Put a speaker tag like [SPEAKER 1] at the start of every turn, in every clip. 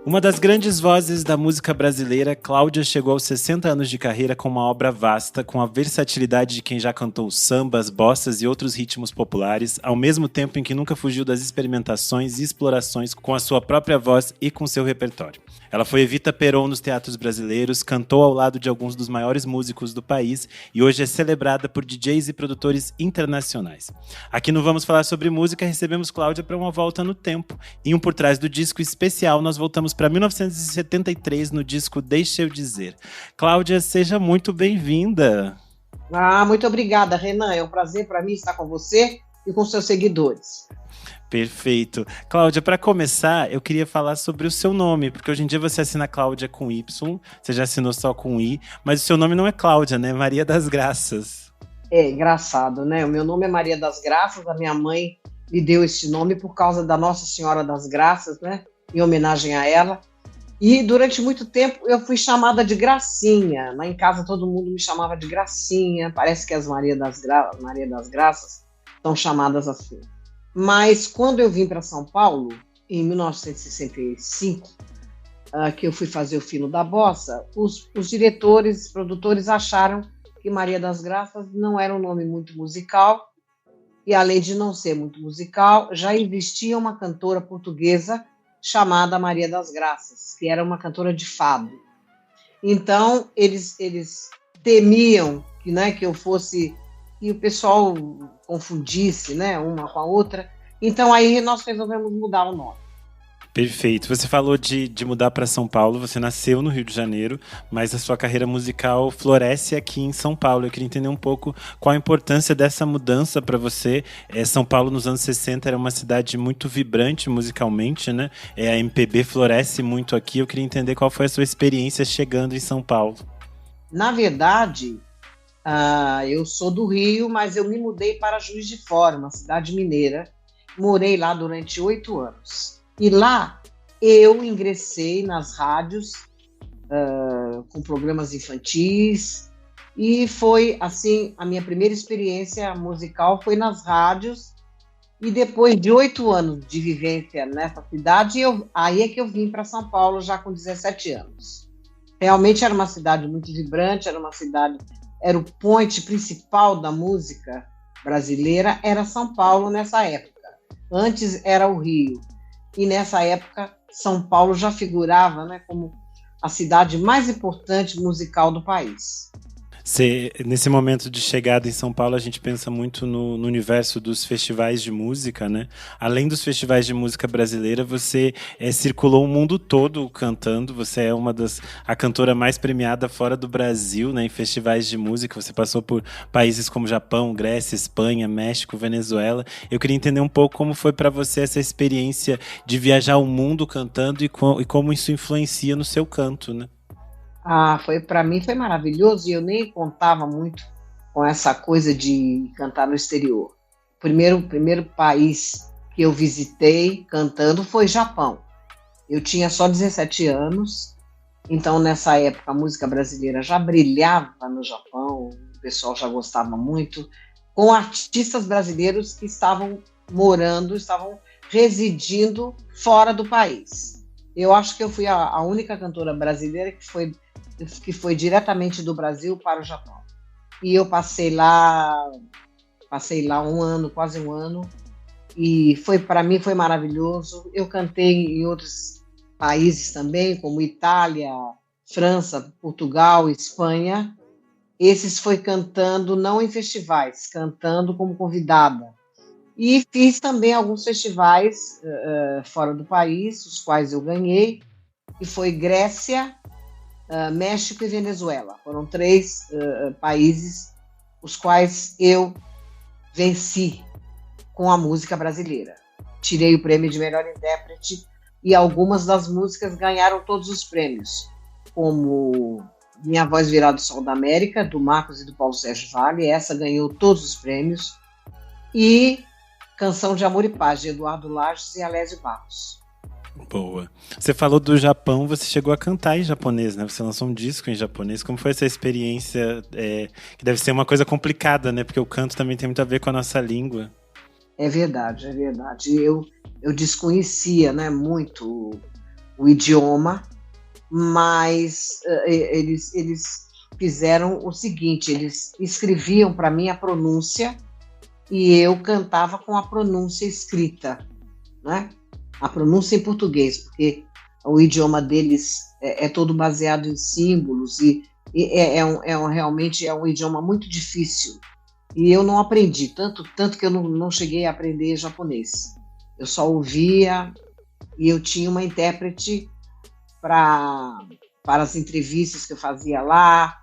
[SPEAKER 1] Uma das grandes vozes da música brasileira, Cláudia chegou aos 60 anos de carreira com uma obra vasta, com a versatilidade de quem já cantou sambas, bossas e outros ritmos populares, ao mesmo tempo em que nunca fugiu das experimentações e explorações com a sua própria voz e com seu repertório. Ela foi Evita Peron nos teatros brasileiros, cantou ao lado de alguns dos maiores músicos do país e hoje é celebrada por DJs e produtores internacionais. Aqui no Vamos Falar Sobre Música, recebemos Cláudia para uma volta no tempo. Em um Por Trás do Disco especial, nós voltamos para 1973 no disco Deixa Eu Dizer. Cláudia, seja muito bem-vinda.
[SPEAKER 2] Muito obrigada, Renan. É um prazer para mim estar com você e com seus seguidores.
[SPEAKER 1] Perfeito. Cláudia, para começar, eu queria falar sobre o seu nome, porque hoje em dia você assina Cláudia com Y, você já assinou só com I, mas o seu nome não é Cláudia, né? Maria das Graças.
[SPEAKER 2] É engraçado, né? O meu nome é Maria das Graças, a minha mãe me deu esse nome por causa da Nossa Senhora das Graças, né? Em homenagem a ela. E durante muito tempo eu fui chamada de Gracinha. Lá em casa todo mundo me chamava de Gracinha. Parece que as Maria das Graças são chamadas assim. Mas quando eu vim para São Paulo, em 1965, que eu fui fazer o Fino da Bossa, os diretores, produtores acharam que Maria das Graças não era um nome muito musical, e além de não ser muito musical, já existia uma cantora portuguesa chamada Maria das Graças, que era uma cantora de fado. Então, eles temiam que eu fosse, que o pessoal confundisse, né, uma com a outra. Então, aí nós resolvemos mudar o nome.
[SPEAKER 1] Perfeito. Você falou de mudar para São Paulo, você nasceu no Rio de Janeiro, mas a sua carreira musical floresce aqui em São Paulo. Eu queria entender um pouco qual a importância dessa mudança para você. São Paulo, nos anos 60, era uma cidade muito vibrante musicalmente, né? A MPB floresce muito aqui. Eu queria entender qual foi a sua experiência chegando em São Paulo.
[SPEAKER 2] Na verdade, eu sou do Rio, mas eu me mudei para Juiz de Fora, uma cidade mineira. Morei lá durante 8 anos. E lá eu ingressei nas rádios com programas infantis e foi assim, a minha primeira experiência musical foi nas rádios, e depois de 8 anos de vivência nessa cidade, aí é que eu vim para São Paulo já com 17 anos. Realmente era uma cidade muito vibrante, era o point principal da música brasileira, era São Paulo nessa época. Antes era o Rio. E nessa época, São Paulo já figurava, né, como a cidade mais importante musical do país.
[SPEAKER 1] Nesse momento de chegada em São Paulo, a gente pensa muito no universo dos festivais de música, né? Além dos festivais de música brasileira, você circulou o mundo todo cantando. Você é a cantora mais premiada fora do Brasil, né, em festivais de música. Você passou por países como Japão, Grécia, Espanha, México, Venezuela. Eu queria entender um pouco como foi para você essa experiência de viajar o mundo cantando e como isso influencia no seu canto, né?
[SPEAKER 2] Para mim foi maravilhoso, e eu nem contava muito com essa coisa de cantar no exterior. O primeiro país que eu visitei cantando foi Japão. Eu tinha só 17 anos, então nessa época a música brasileira já brilhava no Japão, o pessoal já gostava muito, com artistas brasileiros que estavam residindo fora do país. Eu acho que eu fui a única cantora brasileira que foi diretamente do Brasil para o Japão. E eu passei lá quase um ano, e para mim foi maravilhoso. Eu cantei em outros países também, como Itália, França, Portugal, Espanha. Esses foi cantando não em festivais, cantando como convidada. E fiz também alguns festivais fora do país, os quais eu ganhei, que foi Grécia, México e Venezuela. Foram 3 países os quais eu venci com a música brasileira. Tirei o prêmio de melhor intérprete, e algumas das músicas ganharam todos os prêmios, como Minha Voz Virá do Sol da América, do Marcos e do Paulo Sérgio Vale. Essa ganhou todos os prêmios. E Canção de Amor e Paz, de Eduardo Lages e Alésio Barros.
[SPEAKER 1] Boa. Você falou do Japão, você chegou a cantar em japonês, né? Você lançou um disco em japonês. Como foi essa experiência? Que deve ser uma coisa complicada, né? Porque o canto também tem muito a ver com a nossa língua.
[SPEAKER 2] É verdade, é verdade. Eu desconhecia, né, muito o idioma, mas eles fizeram o seguinte, eles escreviam para mim a pronúncia e eu cantava com a pronúncia escrita, né? A pronúncia em português, porque o idioma deles é todo baseado em símbolos e realmente é um idioma muito difícil. E eu não aprendi, tanto que eu não cheguei a aprender japonês. Eu só ouvia e eu tinha uma intérprete para as entrevistas que eu fazia lá,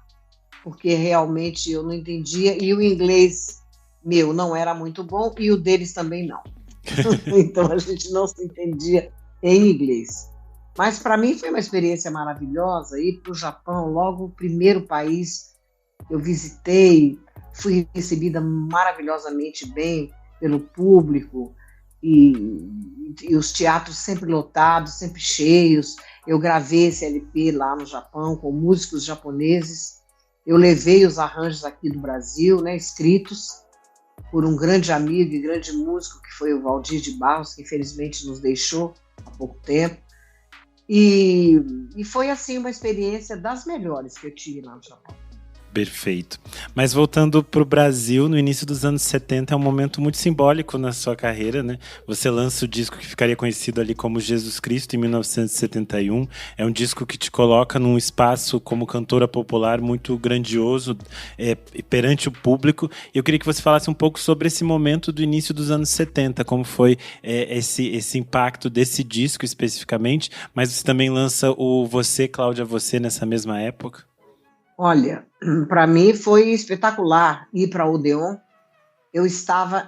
[SPEAKER 2] porque realmente eu não entendia, e o inglês meu não era muito bom e o deles também não. Então a gente não se entendia em inglês. Mas para mim foi uma experiência maravilhosa ir para o Japão, logo o primeiro país que eu visitei. Fui recebida maravilhosamente bem pelo público e os teatros sempre lotados, sempre cheios. Eu gravei esse LP lá no Japão com músicos japoneses. Eu levei os arranjos aqui do Brasil, né, escritos por um grande amigo e grande músico que foi o Valdir de Barros, que infelizmente nos deixou há pouco tempo. E foi assim uma experiência das melhores que eu tive lá no Japão.
[SPEAKER 1] Perfeito. Mas voltando para o Brasil, no início dos anos 70 é um momento muito simbólico na sua carreira, né? Você lança o disco que ficaria conhecido ali como Jesus Cristo, em 1971. É um disco que te coloca num espaço como cantora popular muito grandioso perante o público. Eu queria que você falasse um pouco sobre esse momento do início dos anos 70, como foi esse impacto desse disco especificamente, mas você também lança o Você, Cláudia, Você, nessa mesma época?
[SPEAKER 2] Olha, para mim foi espetacular ir para a Odeon. Eu estava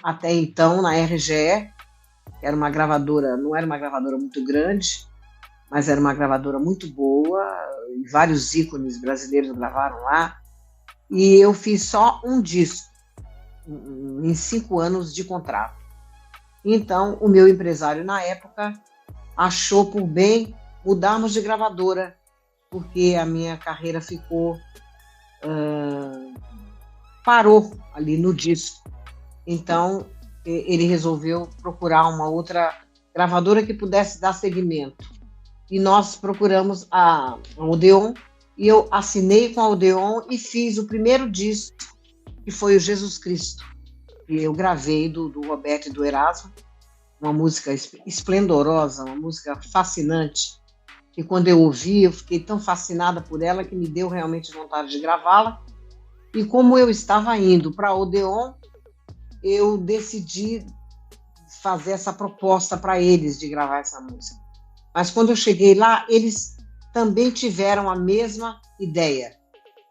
[SPEAKER 2] até então na RGE, que era uma gravadora, não era uma gravadora muito grande, mas era uma gravadora muito boa, e vários ícones brasileiros gravaram lá, e eu fiz só um disco, em 5 anos de contrato. Então, o meu empresário na época achou por bem mudarmos de gravadora, porque a minha carreira parou ali no disco. Então, ele resolveu procurar uma outra gravadora que pudesse dar seguimento. E nós procuramos a Odeon, e eu assinei com a Odeon e fiz o primeiro disco, que foi o Jesus Cristo. E eu gravei do Roberto e do Erasmo, uma música esplendorosa, uma música fascinante, e quando eu ouvi, eu fiquei tão fascinada por ela que me deu realmente vontade de gravá-la. E como eu estava indo para a Odeon, eu decidi fazer essa proposta para eles de gravar essa música. Mas quando eu cheguei lá, eles também tiveram a mesma ideia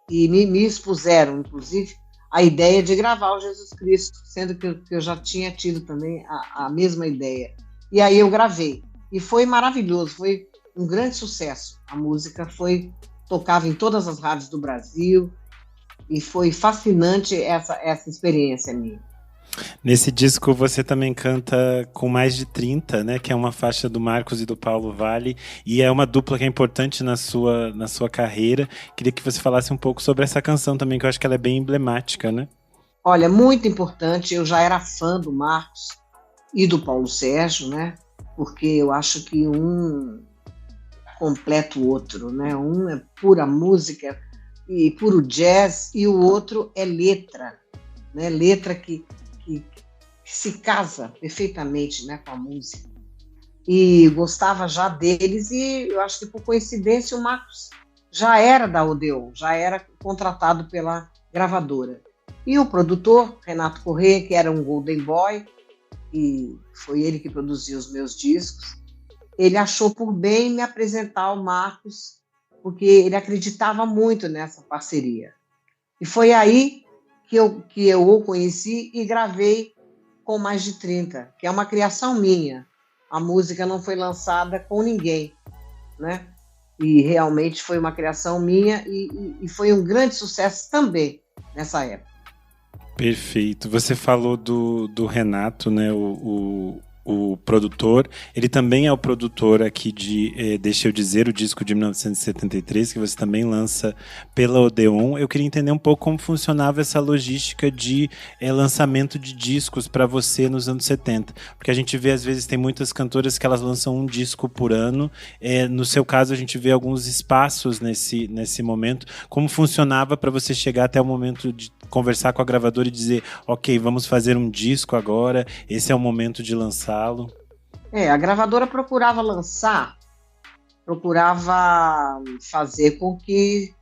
[SPEAKER 2] e me expuseram, inclusive, a ideia de gravar o Jesus Cristo, sendo que eu já tinha tido também a mesma ideia. E aí eu gravei. E foi maravilhoso, foi um grande sucesso. A música tocava em todas as rádios do Brasil e foi fascinante essa experiência minha.
[SPEAKER 1] Nesse disco você também canta com Mais de 30, né? Que é uma faixa do Marcos e do Paulo Vale, e é uma dupla que é importante na sua carreira. Queria que você falasse um pouco sobre essa canção também, que eu acho que ela é bem emblemática, né?
[SPEAKER 2] Olha, muito importante. Eu já era fã do Marcos e do Paulo Sérgio, né? Porque eu acho que um completa o outro, né? Um é pura música e puro jazz, e o outro é letra, né? Letra que se casa perfeitamente, né, com a música. E gostava já deles, e eu acho que por coincidência o Marcos já era da Odeon, já era contratado pela gravadora. E o produtor, Renato Corrêa, que era um Golden Boy, e foi ele que produziu os meus discos, ele achou por bem me apresentar ao Marcos, porque ele acreditava muito nessa parceria. E foi aí que eu o conheci e gravei com Mais de 30, que é uma criação minha. A música não foi lançada com ninguém, né? E realmente foi uma criação minha e foi um grande sucesso também nessa época.
[SPEAKER 1] Perfeito. Você falou do Renato, né? O o produtor, ele também é o produtor aqui de Deixa Eu Dizer, o disco de 1973, que você também lança pela Odeon. Eu queria entender um pouco como funcionava essa logística de lançamento de discos para você nos anos 70, porque a gente vê, às vezes, tem muitas cantoras que elas lançam um disco por ano, no seu caso a gente vê alguns espaços nesse momento. Como funcionava para você chegar até o momento de conversar com a gravadora e dizer, ok, vamos fazer um disco agora, esse é o momento de lançá-lo?
[SPEAKER 2] A gravadora procurava fazer com que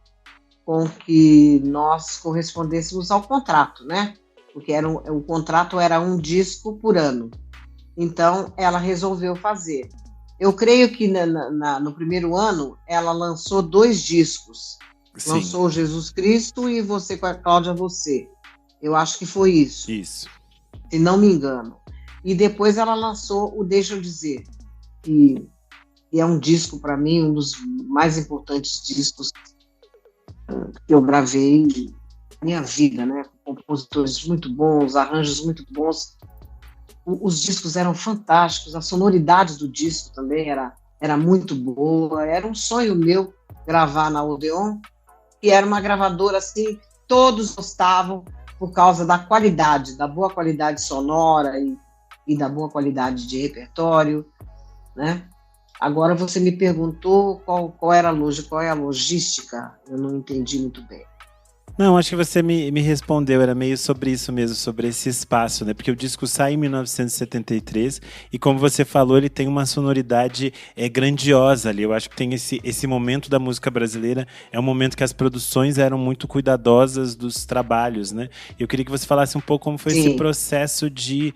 [SPEAKER 2] nós correspondêssemos ao contrato, né? Porque o contrato era um disco por ano. Então, ela resolveu fazer. Eu creio que no primeiro ano, ela lançou 2 discos. Sim. Lançou Jesus Cristo e Você com a Cláudia Você. Eu acho que foi isso.
[SPEAKER 1] Isso.
[SPEAKER 2] Se não me engano. E depois ela lançou o Deixa Eu Dizer, que é um disco, para mim, um dos mais importantes discos que eu gravei na minha vida, né? Compositores muito bons, arranjos muito bons. Os discos eram fantásticos, a sonoridade do disco também era muito boa. Era um sonho meu gravar na Odeon, que era uma gravadora assim, todos gostavam por causa da qualidade, da boa qualidade sonora e da boa qualidade de repertório, né? Agora você me perguntou qual é a logística, eu não entendi muito bem.
[SPEAKER 1] Não, acho que você me respondeu, era meio sobre isso mesmo, sobre esse espaço, né? Porque o disco sai em 1973 e, como você falou, ele tem uma sonoridade grandiosa ali. Eu acho que tem esse momento da música brasileira, é um momento que as produções eram muito cuidadosas dos trabalhos, né? Eu queria que você falasse um pouco como foi Sim. esse processo de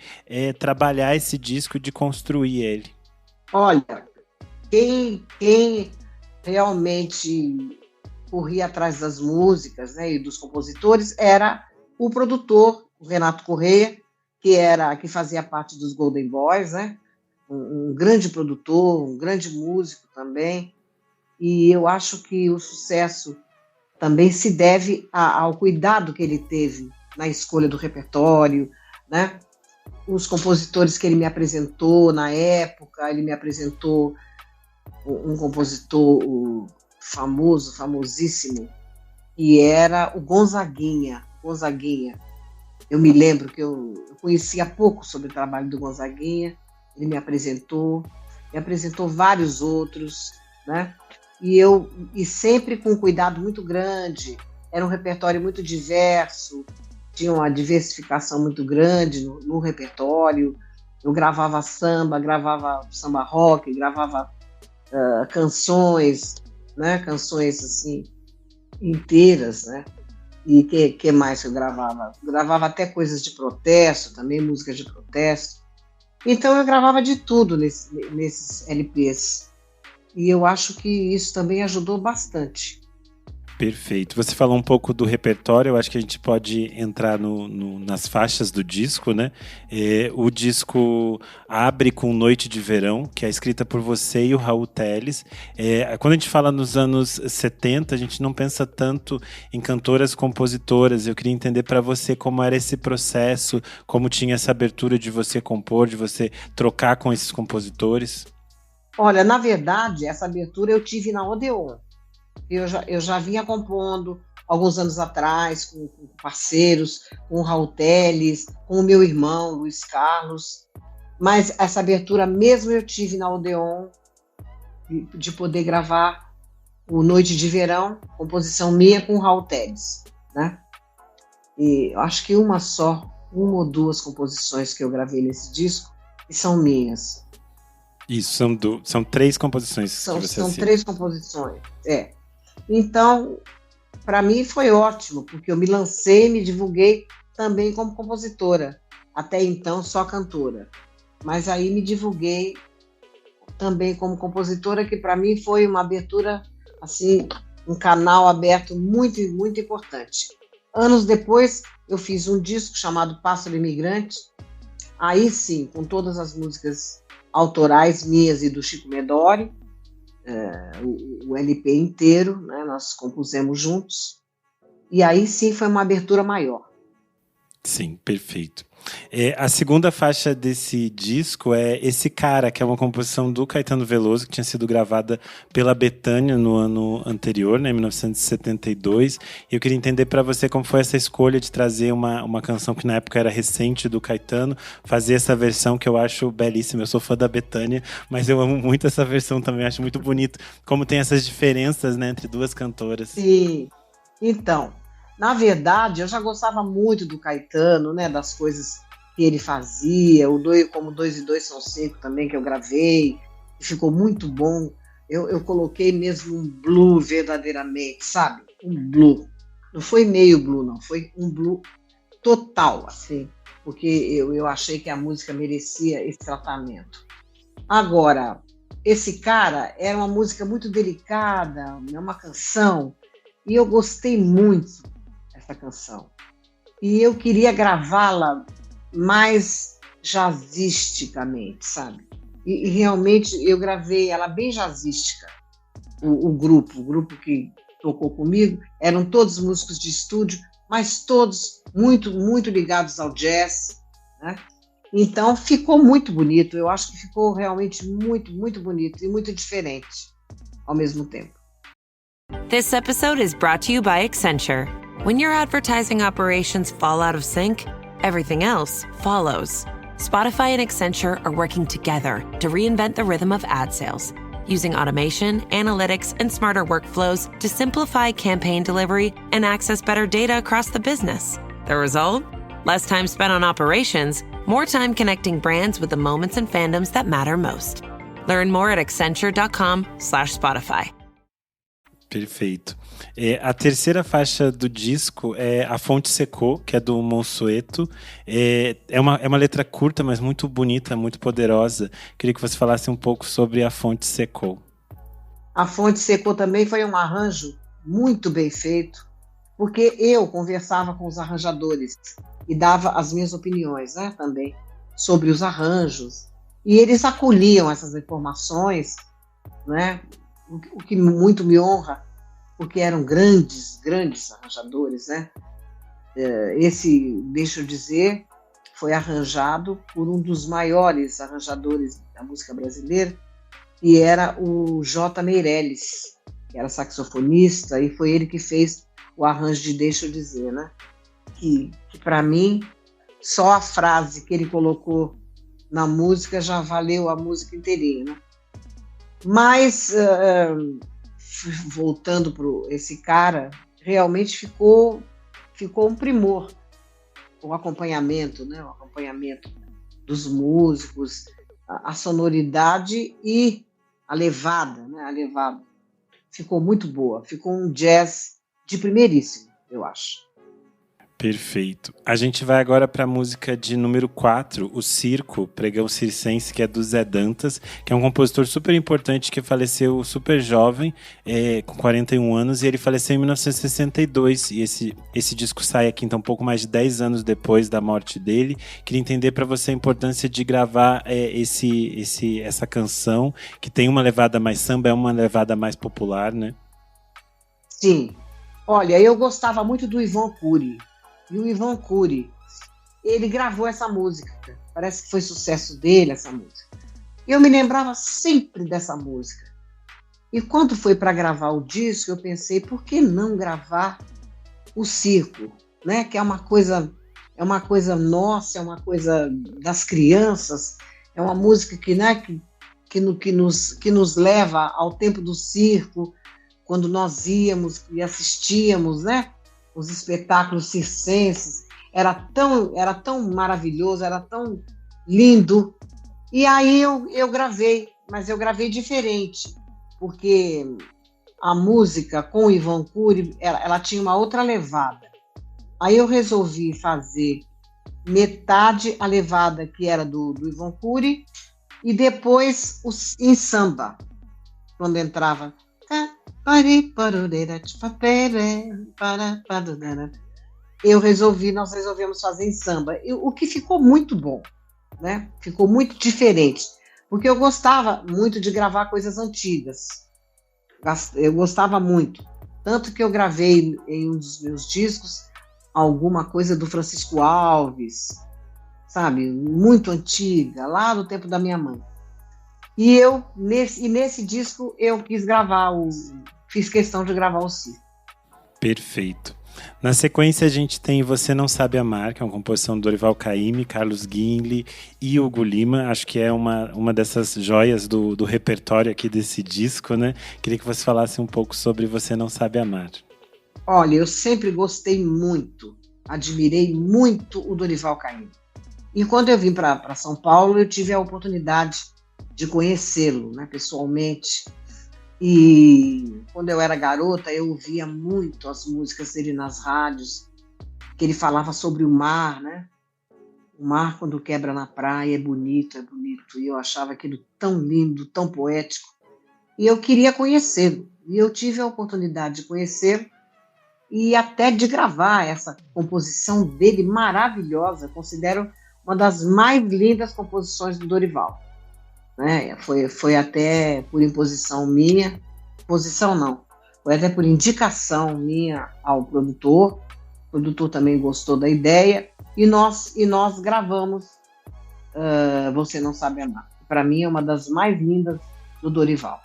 [SPEAKER 1] trabalhar esse disco, de construir ele.
[SPEAKER 2] Olha, quem realmente corria atrás das músicas, né, e dos compositores era o produtor, o Renato Correia, que fazia parte dos Golden Boys, né, um grande produtor, um grande músico também, e eu acho que o sucesso também se deve ao cuidado que ele teve na escolha do repertório, né, os compositores que ele me apresentou na época. Ele me apresentou um compositor famosíssimo, e era o Gonzaguinha. Eu me lembro que eu conhecia pouco sobre o trabalho do Gonzaguinha, ele me apresentou vários outros, né? E sempre com um cuidado muito grande, era um repertório muito diverso, tinha uma diversificação muito grande no repertório. Eu gravava samba rock, gravava canções, né? Canções assim inteiras, né? E que mais que eu gravava? Gravava até coisas de protesto, também músicas de protesto. Então eu gravava de tudo nesses LPs. E eu acho que isso também ajudou bastante.
[SPEAKER 1] Perfeito. Você falou um pouco do repertório, eu acho que a gente pode entrar nas faixas do disco, né? O disco abre com Noite de Verão, que é escrita por você e o Raul Teles. Quando a gente fala nos anos 70, a gente não pensa tanto em cantoras compositoras. Eu queria entender para você como era esse processo, como tinha essa abertura de você compor, de você trocar com esses compositores.
[SPEAKER 2] Olha, na verdade, essa abertura eu tive na Odeon. Eu já vinha compondo alguns anos atrás com parceiros, com o Raul Teles, com o meu irmão, Luiz Carlos, mas essa abertura mesmo eu tive na Odeon, de poder gravar o Noite de Verão, composição minha com o Raul Teles, né? E eu acho que uma ou 2 composições que eu gravei nesse disco, e são minhas.
[SPEAKER 1] Isso, são 3 composições que você
[SPEAKER 2] São 3 composições, Então, para mim foi ótimo, porque eu me lancei e me divulguei também como compositora. Até então, só cantora. Mas aí me divulguei também como compositora, que para mim foi uma abertura, assim, um canal aberto muito, muito importante. Anos depois, eu fiz um disco chamado Pássaro Imigrante. Aí sim, com todas as músicas autorais minhas e do Chico Medori, o LP inteiro, né, nós compusemos juntos, e aí sim foi uma abertura maior.
[SPEAKER 1] Sim, perfeito. A segunda faixa desse disco é Esse Cara, que é uma composição do Caetano Veloso, que tinha sido gravada pela Bethânia no ano anterior, né, em 1972. E eu queria entender para você como foi essa escolha de trazer uma canção que na época era recente do Caetano, fazer essa versão que eu acho belíssima. Eu sou fã da Bethânia, mas eu amo muito essa versão também, acho muito bonito como tem essas diferenças, né, entre duas cantoras.
[SPEAKER 2] Sim, então, na verdade, eu já gostava muito do Caetano, né, das coisas que ele fazia, como 2 e 2 são 5 também, que eu gravei, e ficou muito bom. Eu coloquei mesmo um blue verdadeiramente, sabe? Um blue. Não foi meio blue, não, foi um blue total, assim, porque eu achei que a música merecia esse tratamento. Agora, Esse Cara era uma música muito delicada, é uma canção, e eu gostei muito dessa canção. E eu queria gravá-la mais jazzisticamente, sabe? E realmente eu gravei ela bem jazzística. O grupo que tocou comigo, eram todos músicos de estúdio, mas todos muito, muito ligados ao jazz, né? Então ficou muito bonito, eu acho que ficou realmente muito, muito bonito e muito diferente ao mesmo tempo.
[SPEAKER 3] This episode is brought to you by Accenture. When your advertising operations fall out of sync, everything else follows. Spotify and Accenture are working together to reinvent the rhythm of ad sales, using automation, analytics, and smarter workflows to simplify campaign delivery and access better data across the business. The result? Less time spent on operations, more time connecting brands with the moments and fandoms that matter most. Learn more at accenture.com/Spotify.
[SPEAKER 1] Perfeito. A terceira faixa do disco é A Fonte Secou, que é do Monsueto. É uma letra curta, mas muito bonita, muito poderosa. Queria que você falasse um pouco sobre A Fonte Secou.
[SPEAKER 2] A Fonte Secou também foi um arranjo muito bem feito, porque eu conversava com os arranjadores e dava as minhas opiniões, né, também, sobre os arranjos. E eles acolhiam essas informações, né, o que muito me honra, porque eram grandes, grandes arranjadores, né? Esse, deixa eu dizer, foi arranjado por um dos maiores arranjadores da música brasileira, e era o J. Meirelles, que era saxofonista, e foi ele que fez o arranjo de Deixa eu Dizer, né? Que para mim, só a frase que ele colocou na música já valeu a música inteirinha, né? Mas, voltando para Esse Cara, realmente ficou um primor, o acompanhamento, né? O acompanhamento dos músicos, a sonoridade e a levada, né? A levada ficou muito boa, ficou um jazz de primeiríssimo, eu acho.
[SPEAKER 1] Perfeito. A gente vai agora para a música de número 4, O Circo, Pregão Circense, que é do Zé Dantas, que é um compositor super importante que faleceu super jovem, com 41 anos, e ele faleceu em 1962, e esse disco sai aqui, então, um pouco mais de 10 anos depois da morte dele. Queria entender para você a importância de gravar essa canção, que tem uma levada mais samba, é uma levada mais popular, né?
[SPEAKER 2] Sim. Olha, eu gostava muito do Ivan Cury. E o Ivan Cury, ele gravou essa música. Parece que foi sucesso dele, essa música. Eu me lembrava sempre dessa música. E quando foi para gravar o disco, eu pensei, por que não gravar O Circo? Né? Que é uma coisa nossa, é uma coisa das crianças, é uma música que nos leva ao tempo do circo, quando nós íamos e assistíamos, né? Os espetáculos circenses, era tão maravilhoso, era tão lindo. E aí eu gravei, mas eu gravei diferente, porque a música com o Ivan Cury, ela tinha uma outra levada. Aí eu resolvi fazer metade a levada que era do Ivan Cury e depois em samba, quando entrava... Nós resolvemos fazer em samba, o que ficou muito bom, né? Ficou muito diferente, porque eu gostava muito de gravar coisas antigas, eu gostava muito, tanto que eu gravei em um dos meus discos alguma coisa do Francisco Alves, sabe? Muito antiga, lá do tempo da minha mãe. E nesse disco eu fiz questão de gravar o Circo.
[SPEAKER 1] Perfeito. Na sequência a gente tem Você Não Sabe Amar, que é uma composição do Dorival Caymmi, Carlos Gimli e Hugo Lima. Acho que é uma dessas joias do repertório aqui desse disco, né? Queria que você falasse um pouco sobre Você Não Sabe Amar.
[SPEAKER 2] Olha, eu sempre gostei muito, admirei muito o Dorival Caymmi. E quando eu vim para São Paulo, eu tive a oportunidade de conhecê-lo, né, pessoalmente. E quando eu era garota, eu ouvia muito as músicas dele nas rádios, que ele falava sobre o mar, né? O mar, quando quebra na praia, é bonito, é bonito. E eu achava aquilo tão lindo, tão poético. E eu queria conhecê-lo. E eu tive a oportunidade de conhecê-lo e até de gravar essa composição dele maravilhosa. Eu considero uma das mais lindas composições do Dorival. Né? Foi até por imposição minha, posição não, foi até por indicação minha ao produtor. O produtor também gostou da ideia e nós gravamos Você Não Sabe Amar. Para mim é uma das mais lindas do Dorival.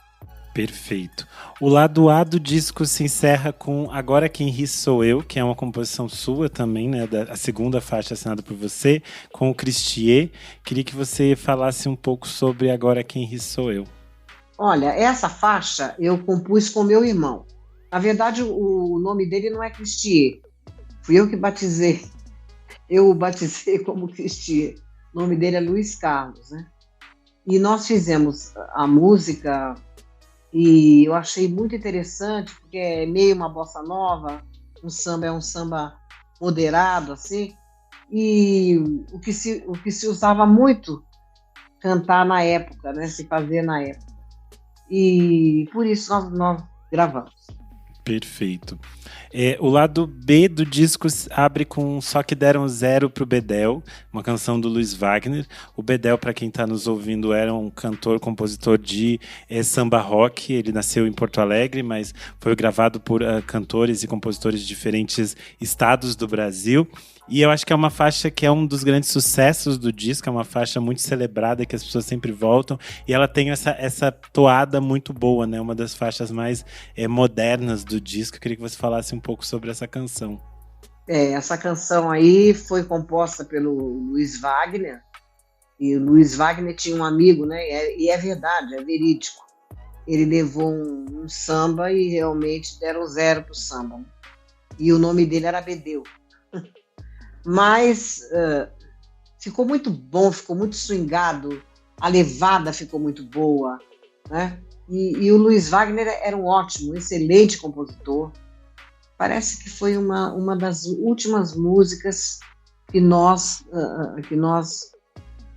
[SPEAKER 1] Perfeito. O lado A do disco se encerra com Agora Quem Ri Sou Eu, que é uma composição sua também, né? A segunda faixa assinada por você, com o Cristier. Queria que você falasse um pouco sobre Agora Quem Ri Sou Eu.
[SPEAKER 2] Olha, essa faixa eu compus com meu irmão. Na verdade, o nome dele não é Cristier. Fui eu que batizei. Eu o batizei como Cristier. O nome dele é Luiz Carlos, né? E nós fizemos a música e eu achei muito interessante, porque é meio uma bossa nova, é um samba moderado, assim, e o que se usava muito cantar na época, né, se fazer na época. E por isso nós gravamos.
[SPEAKER 1] Perfeito. O lado B do disco abre com Só Que Deram Zero pro Bedel, uma canção do Luiz Wagner. O Bedel, para quem está nos ouvindo, era um cantor, compositor de samba rock. Ele nasceu em Porto Alegre, mas foi gravado por cantores e compositores de diferentes estados do Brasil. E eu acho que é uma faixa que é um dos grandes sucessos do disco, é uma faixa muito celebrada, que as pessoas sempre voltam, e ela tem essa toada muito boa, né? Uma das faixas mais modernas do disco. Eu queria que você falasse um pouco sobre essa canção.
[SPEAKER 2] Essa canção aí foi composta pelo Luiz Wagner, e o Luiz Wagner tinha um amigo, né? E é verdade, é verídico. Ele levou um samba e realmente deram zero pro samba. Né? E o nome dele era Bedeu. Mas ficou muito bom, ficou muito swingado, a levada ficou muito boa, né? E o Luiz Wagner era um ótimo, excelente compositor. Parece que foi uma das últimas músicas que nós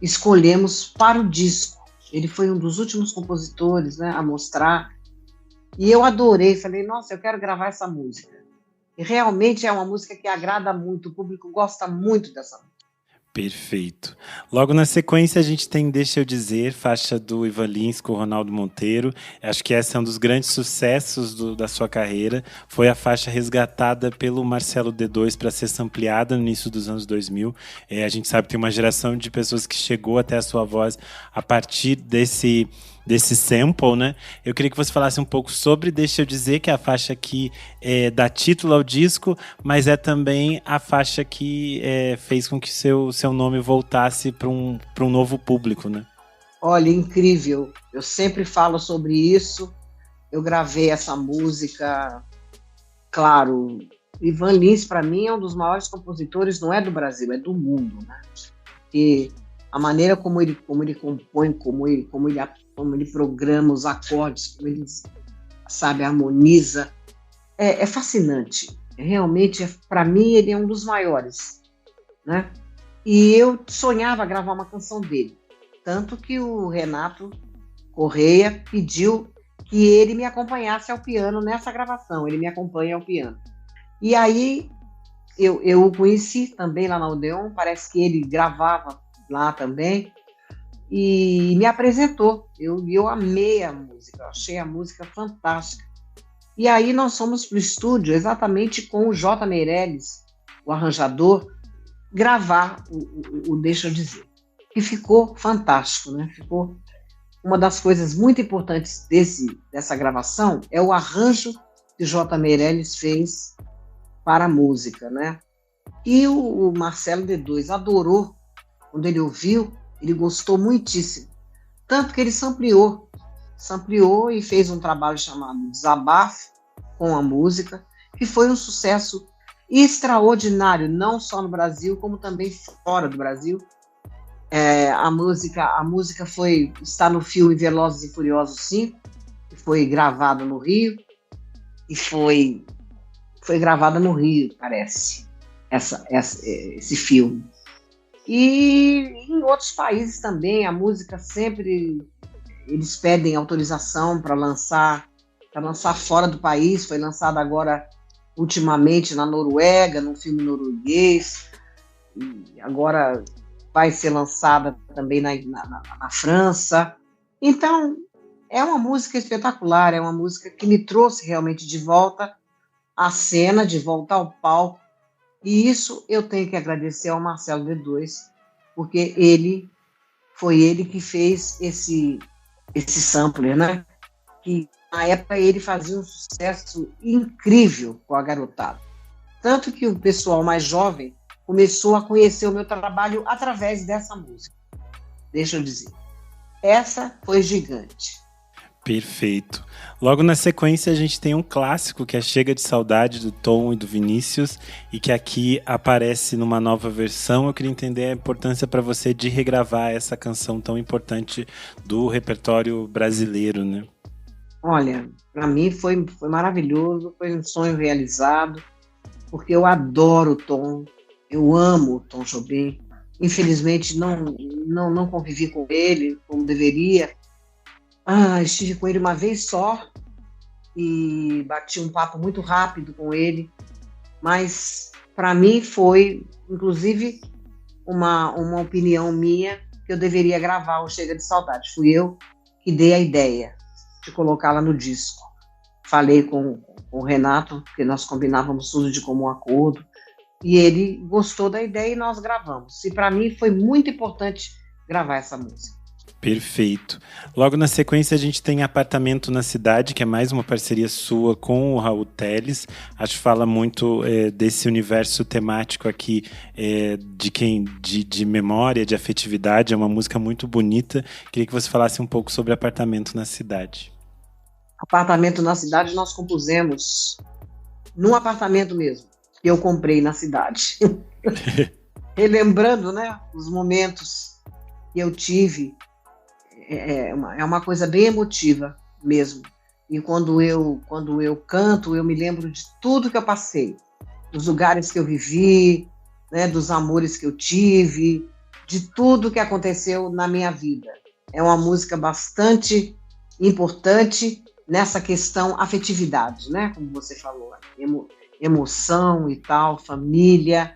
[SPEAKER 2] escolhemos para o disco. Ele foi um dos últimos compositores, né, a mostrar. E eu adorei, falei, nossa, eu quero gravar essa música. E realmente é uma música que agrada muito, o público gosta muito dessa música.
[SPEAKER 1] Perfeito. Logo na sequência a gente tem Deixa Eu Dizer, faixa do Ivan Lins com o Ronaldo Monteiro. Acho que esse é um dos grandes sucessos da sua carreira. Foi a faixa resgatada pelo Marcelo D2 para ser sampleada no início dos anos 2000. A gente sabe que tem uma geração de pessoas que chegou até a sua voz a partir desse sample, né? Eu queria que você falasse um pouco sobre Deixa Eu Dizer, que é a faixa que dá título ao disco, mas é também a faixa que fez com que seu nome voltasse para um novo público, né?
[SPEAKER 2] Olha, incrível. Eu sempre falo sobre isso. Eu gravei essa música, claro. Ivan Lins, para mim, é um dos maiores compositores, não é do Brasil, é do mundo, né? E a maneira como ele compõe, como ele programa os acordes, como ele, sabe, harmoniza, é fascinante. Realmente, para mim, ele é um dos maiores, né? E eu sonhava gravar uma canção dele, tanto que o Renato Correia pediu que ele me acompanhasse ao piano nessa gravação. Ele me acompanha ao piano. E aí eu o conheci também lá na Odeon, parece que ele gravava lá também, e me apresentou. Eu amei a música, eu achei a música fantástica. E aí nós fomos para o estúdio exatamente com o J. Meirelles, o arranjador, gravar o Deixa Eu Dizer. E ficou fantástico, né? Ficou uma das coisas muito importantes dessa gravação é o arranjo que J. Meirelles fez para a música, né? E o Marcelo D2 adorou, quando ele ouviu, ele gostou muitíssimo. Tanto que ele sampleou e fez um trabalho chamado Desabafo com a música, que foi um sucesso extraordinário, não só no Brasil, como também fora do Brasil. A música está no filme Velozes e Furiosos 5, que foi gravado no Rio, e foi gravada no Rio, parece, esse filme. E em outros países também, a música sempre, eles pedem autorização para lançar fora do país. Foi lançada agora, ultimamente, na Noruega, num filme norueguês, e agora vai ser lançada também na França. Então, é uma música espetacular, é uma música que me trouxe realmente de volta à cena, de volta ao palco. E isso eu tenho que agradecer ao Marcelo D2, porque foi ele que fez esse sampler, né? Que na época ele fazia um sucesso incrível com a garotada. Tanto que o pessoal mais jovem começou a conhecer o meu trabalho através dessa música. Deixa eu dizer. Essa foi gigante.
[SPEAKER 1] Perfeito. Logo na sequência a gente tem um clássico que é Chega de Saudade, do Tom e do Vinícius, e que aqui aparece numa nova versão. Eu queria entender a importância para você de regravar essa canção tão importante do repertório brasileiro, né?
[SPEAKER 2] Olha, para mim foi maravilhoso, foi um sonho realizado, porque eu adoro o Tom, eu amo o Tom Jobim. Infelizmente não convivi com ele como deveria. Estive com ele uma vez só e bati um papo muito rápido com ele, mas para mim foi, inclusive, uma opinião minha que eu deveria gravar o Chega de Saudade. Fui eu que dei a ideia de colocá-la no disco. Falei com o Renato, porque nós combinávamos tudo de comum acordo, e ele gostou da ideia e nós gravamos. E para mim foi muito importante gravar essa música.
[SPEAKER 1] Perfeito. Logo na sequência a gente tem Apartamento na Cidade, que é mais uma parceria sua com o Raul Teles. Acho que fala muito desse universo temático aqui, de memória, de afetividade. É uma música muito bonita. Queria que você falasse um pouco sobre Apartamento na Cidade.
[SPEAKER 2] Apartamento na Cidade nós compusemos num apartamento mesmo, que eu comprei na cidade. Relembrando, né, os momentos que eu tive. É uma coisa bem emotiva mesmo. E quando eu canto, eu me lembro de tudo que eu passei, dos lugares que eu vivi, né, dos amores que eu tive, de tudo que aconteceu na minha vida. É uma música bastante importante nessa questão afetividade, né, como você falou, emoção e tal, família.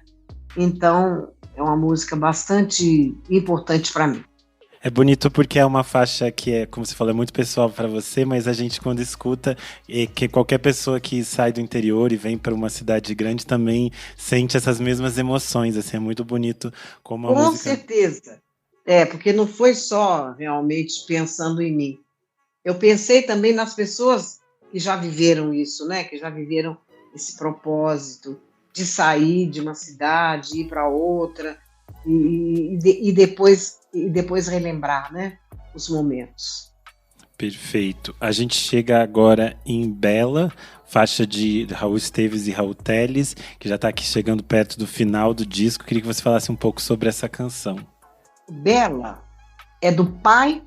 [SPEAKER 2] Então, é uma música bastante importante para mim.
[SPEAKER 1] É bonito porque é uma faixa que é, como você falou, é muito pessoal para você, mas a gente quando escuta, que qualquer pessoa que sai do interior e vem para uma cidade grande também sente essas mesmas emoções, assim, é muito bonito como a música... Com
[SPEAKER 2] certeza, porque não foi só realmente pensando em mim. Eu pensei também nas pessoas que já viveram isso, né? Que já viveram esse propósito de sair de uma cidade, ir para outra e depois relembrar, né, os momentos.
[SPEAKER 1] Perfeito. A gente chega agora em Bela, faixa de Raul Esteves e Raul Teles, que já está aqui chegando perto do final do disco. Queria que você falasse um pouco sobre essa canção.
[SPEAKER 2] Bela é do pai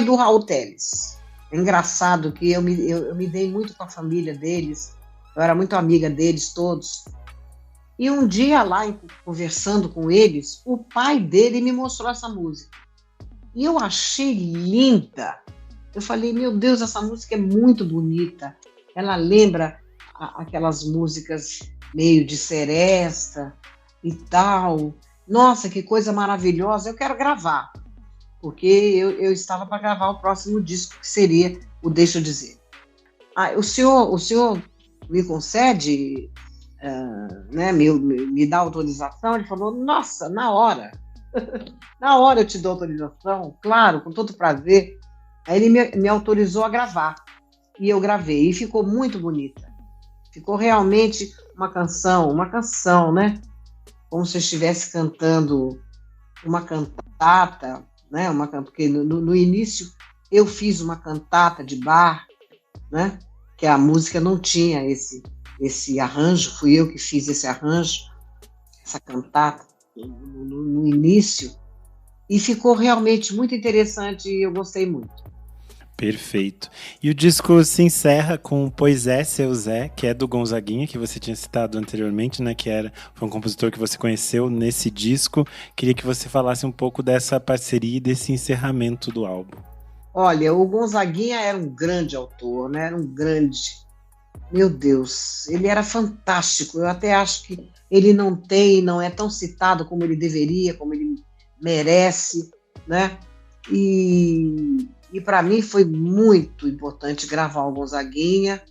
[SPEAKER 2] do Raul Teles. É engraçado que eu me dei muito com a família deles, eu era muito amiga deles todos. E um dia lá, conversando com eles, o pai dele me mostrou essa música. E eu achei linda. Eu falei, meu Deus, essa música é muito bonita. Ela lembra aquelas músicas meio de seresta e tal. Nossa, que coisa maravilhosa. Eu quero gravar. Porque eu estava para gravar o próximo disco, que seria o Deixa Eu Dizer. O senhor me concede... né, me dá autorização, ele falou, nossa, na hora, na hora eu te dou autorização, claro, com todo prazer. Aí ele me autorizou a gravar, e eu gravei, e ficou muito bonita. Ficou realmente uma canção, né? Como se eu estivesse cantando uma cantata, né? Porque no início eu fiz uma cantata de bar, né? Que a música não tinha esse arranjo, fui eu que fiz esse arranjo, essa cantata no início, e ficou realmente muito interessante e eu gostei muito.
[SPEAKER 1] Perfeito. E o disco se encerra com Pois é, Seu Zé, que é do Gonzaguinha, que você tinha citado anteriormente, né? Foi um compositor que você conheceu nesse disco. Queria que você falasse um pouco dessa parceria e desse encerramento do álbum.
[SPEAKER 2] Olha, o Gonzaguinha era um grande autor, né? Era um grande... Meu Deus, ele era fantástico. Eu até acho que ele não é tão citado como ele deveria, como ele merece, né? E para mim foi muito importante gravar o Gonzaguinha.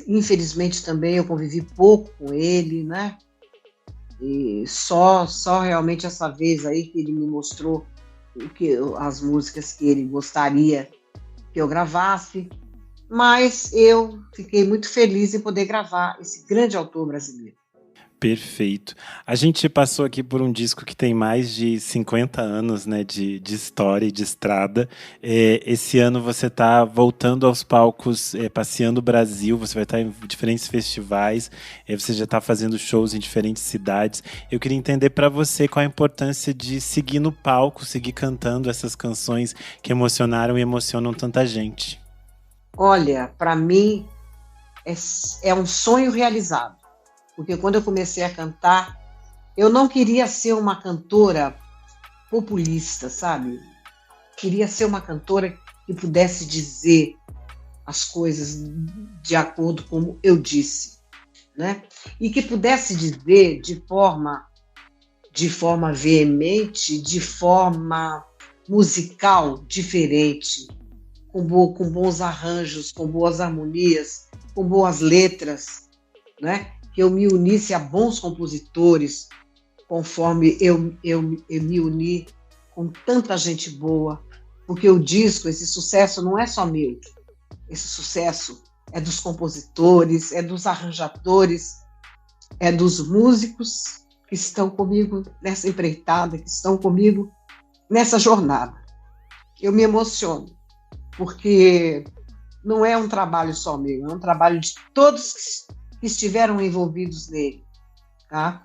[SPEAKER 2] Infelizmente também eu convivi pouco com ele, né? E só realmente essa vez aí que ele me mostrou as músicas que ele gostaria que eu gravasse. Mas eu fiquei muito feliz em poder gravar esse grande autor brasileiro.
[SPEAKER 1] Perfeito. A gente passou aqui por um disco que tem mais de 50 anos, né, de história e de estrada. Esse ano você está voltando aos palcos, passeando o Brasil, você vai estar em diferentes festivais, você já está fazendo shows em diferentes cidades. Eu queria entender para você qual a importância de seguir no palco, seguir cantando essas canções que emocionaram e emocionam tanta gente.
[SPEAKER 2] Olha, para mim é um sonho realizado. Porque quando eu comecei a cantar, eu não queria ser uma cantora populista, sabe? Queria ser uma cantora que pudesse dizer as coisas de acordo com como eu disse, né? E que pudesse dizer de forma veemente, de forma musical diferente, com bons arranjos, com boas harmonias, com boas letras, né? Que eu me unisse a bons compositores, conforme eu me uni com tanta gente boa, porque o disco, esse sucesso não é só meu, esse sucesso é dos compositores, é dos arranjadores, é dos músicos que estão comigo nessa empreitada, que estão comigo nessa jornada. Eu me emociono, porque não é um trabalho só meu, é um trabalho de todos que estiveram envolvidos nele, tá?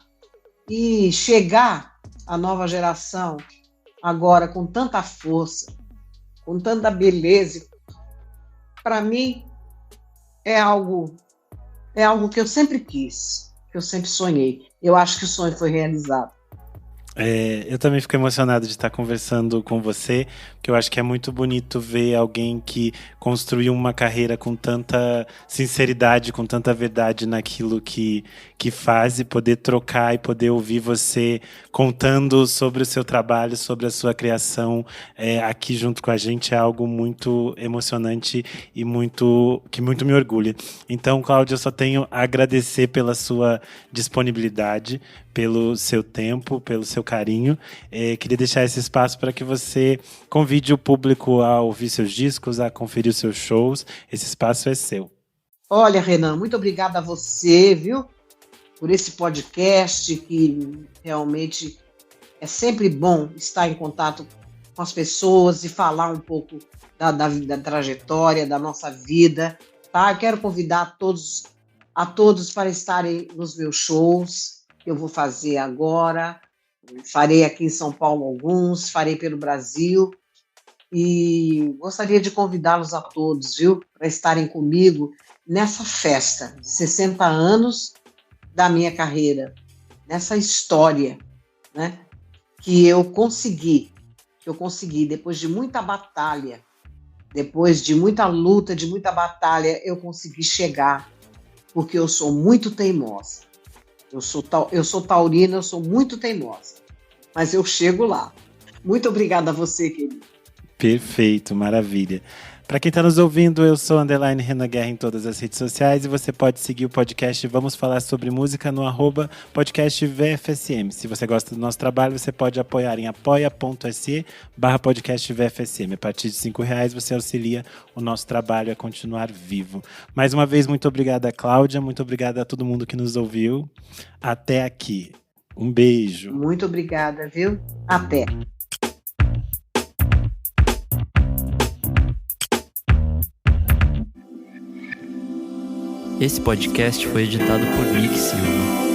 [SPEAKER 2] E chegar à nova geração agora com tanta força, com tanta beleza, para mim é algo que eu sempre quis, que eu sempre sonhei. Eu acho que o sonho foi realizado.
[SPEAKER 1] Eu também fico emocionado de estar conversando com você, porque eu acho que é muito bonito ver alguém que construiu uma carreira com tanta sinceridade, com tanta verdade naquilo que faz, e poder trocar e poder ouvir você contando sobre o seu trabalho, sobre a sua criação aqui junto com a gente é algo muito emocionante e que muito me orgulha. Então, Cláudia, eu só tenho a agradecer pela sua disponibilidade, pelo seu tempo, pelo seu carinho. Queria deixar esse espaço para que você convide o público a ouvir seus discos, a conferir os seus shows. Esse espaço é seu.
[SPEAKER 2] Olha, Renan, muito obrigada a você, viu? Por esse podcast, que realmente é sempre bom estar em contato com as pessoas e falar um pouco da trajetória, da nossa vida, tá? Eu quero convidar a todos para estarem nos meus shows, que eu vou fazer agora. Farei aqui em São Paulo alguns, farei pelo Brasil, e gostaria de convidá-los a todos, viu, para estarem comigo nessa festa de 60 anos da minha carreira, nessa história, né, que eu consegui, depois de muita batalha, depois de muita luta, de muita batalha, eu consegui chegar, porque eu sou muito teimosa. Eu sou taurina, eu sou muito teimosa, mas eu chego lá. Muito obrigada a você, querido.
[SPEAKER 1] Perfeito, maravilha. Para quem está nos ouvindo, eu sou _Renan Guerra em todas as redes sociais e você pode seguir o podcast Vamos Falar Sobre Música no @podcastvfsm. Se você gosta do nosso trabalho, você pode apoiar em apoia.se/podcastvfsm. A partir de R$5 você auxilia o nosso trabalho a continuar vivo. Mais uma vez, muito obrigada, Cláudia. Muito obrigada a todo mundo que nos ouviu. Até aqui. Um beijo.
[SPEAKER 2] Muito obrigada, viu? Até.
[SPEAKER 4] Esse podcast foi editado por Nick Silva.